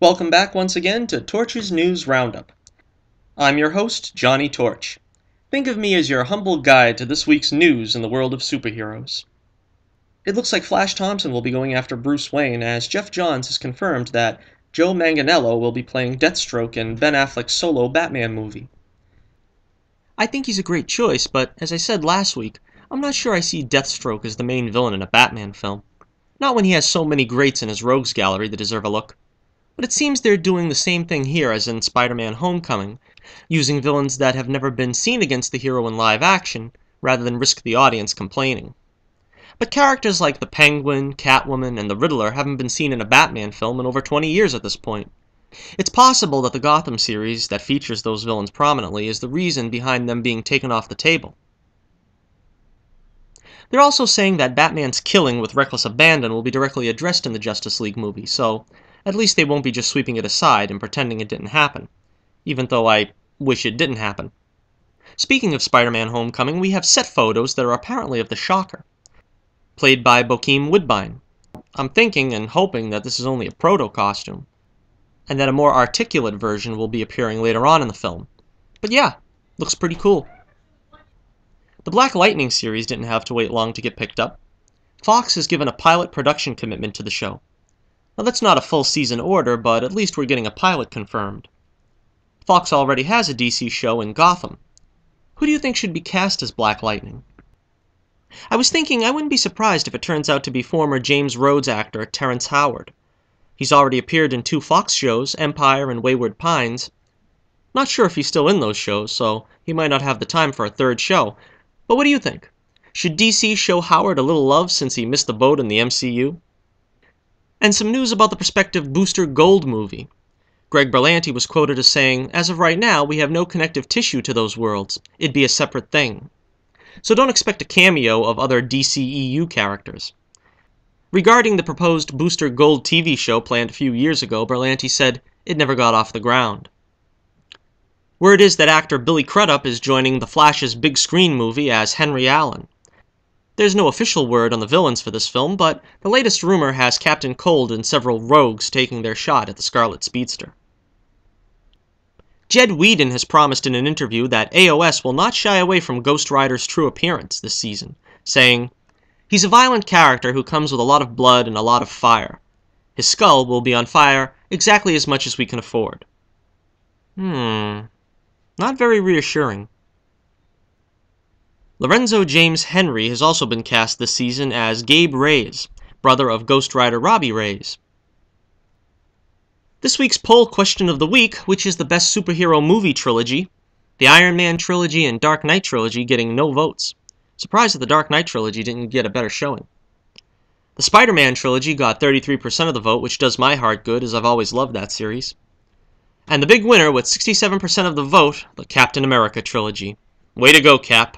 Welcome back once again to Torch's News Roundup. I'm your host, Johnnie Torch. Think of me as your humble guide to this week's news in the world of superheroes. It looks like Flash Thompson will be going after Bruce Wayne, as Geoff Johns has confirmed that Joe Manganiello will be playing Deathstroke in Ben Affleck's solo Batman movie. I think he's a great choice, but as I said last week, I'm not sure I see Deathstroke as the main villain in a Batman film. Not when he has so many greats in his rogues gallery that deserve a look. But it seems they're doing the same thing here as in Spider-Man Homecoming, using villains that have never been seen against the hero in live action, rather than risk the audience complaining. But characters like the Penguin, Catwoman, and the Riddler haven't been seen in a Batman film in over 20 years at this point. It's possible that the Gotham series, that features those villains prominently, is the reason behind them being taken off the table. They're also saying that Batman's killing with reckless abandon will be directly addressed in the Justice League movie, so at least they won't be just sweeping it aside and pretending it didn't happen, even though I wish it didn't happen. Speaking of Spider-Man Homecoming, we have set photos that are apparently of the Shocker, played by Bokeem Woodbine. I'm thinking and hoping that this is only a proto-costume, and that a more articulate version will be appearing later on in the film. But yeah, looks pretty cool. The Black Lightning series didn't have to wait long to get picked up. Fox has given a pilot production commitment to the show. Now that's not a full season order, but at least we're getting a pilot confirmed. Fox already has a DC show in Gotham. Who do you think should be cast as Black Lightning? I was thinking I wouldn't be surprised if it turns out to be former James Rhodes actor Terrence Howard. He's already appeared in 2 Fox shows, Empire and Wayward Pines. Not sure if he's still in those shows, so he might not have the time for a 3rd show. But what do you think? Should DC show Howard a little love since he missed the boat in the MCU? And some news about the prospective Booster Gold movie. Greg Berlanti was quoted as saying, "As of right now, we have no connective tissue to those worlds. It'd be a separate thing." So don't expect a cameo of other DCEU characters. Regarding the proposed Booster Gold TV show planned a few years ago, Berlanti said it never got off the ground. Word is that actor Billy Crudup is joining The Flash's big screen movie as Henry Allen. There's no official word on the villains for this film, but the latest rumor has Captain Cold and several rogues taking their shot at the Scarlet Speedster. Jed Whedon has promised in an interview that AOS will not shy away from Ghost Rider's true appearance this season, saying, "He's a violent character who comes with a lot of blood and a lot of fire. His skull will be on fire exactly as much as we can afford." Not very reassuring. Lorenzo James Henry has also been cast this season as Gabe Reyes, brother of Ghost Rider Robbie Reyes. This week's poll question of the week, which is the best superhero movie trilogy, the Iron Man trilogy and Dark Knight trilogy getting no votes. Surprised that the Dark Knight trilogy didn't get a better showing. The Spider-Man trilogy got 33% of the vote, which does my heart good, as I've always loved that series. And the big winner with 67% of the vote, the Captain America trilogy. Way to go, Cap.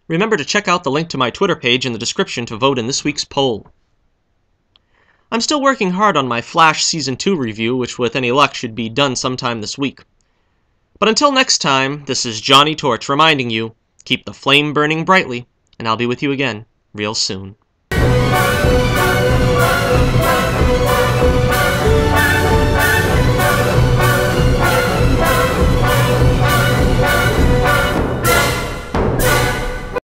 Remember to check out the link to my Twitter page in the description to vote in this week's poll. I'm still working hard on my Flash Season 2 review, which with any luck should be done sometime this week. But until next time, this is Johnnie Torch reminding you, keep the flame burning brightly, and I'll be with you again real soon.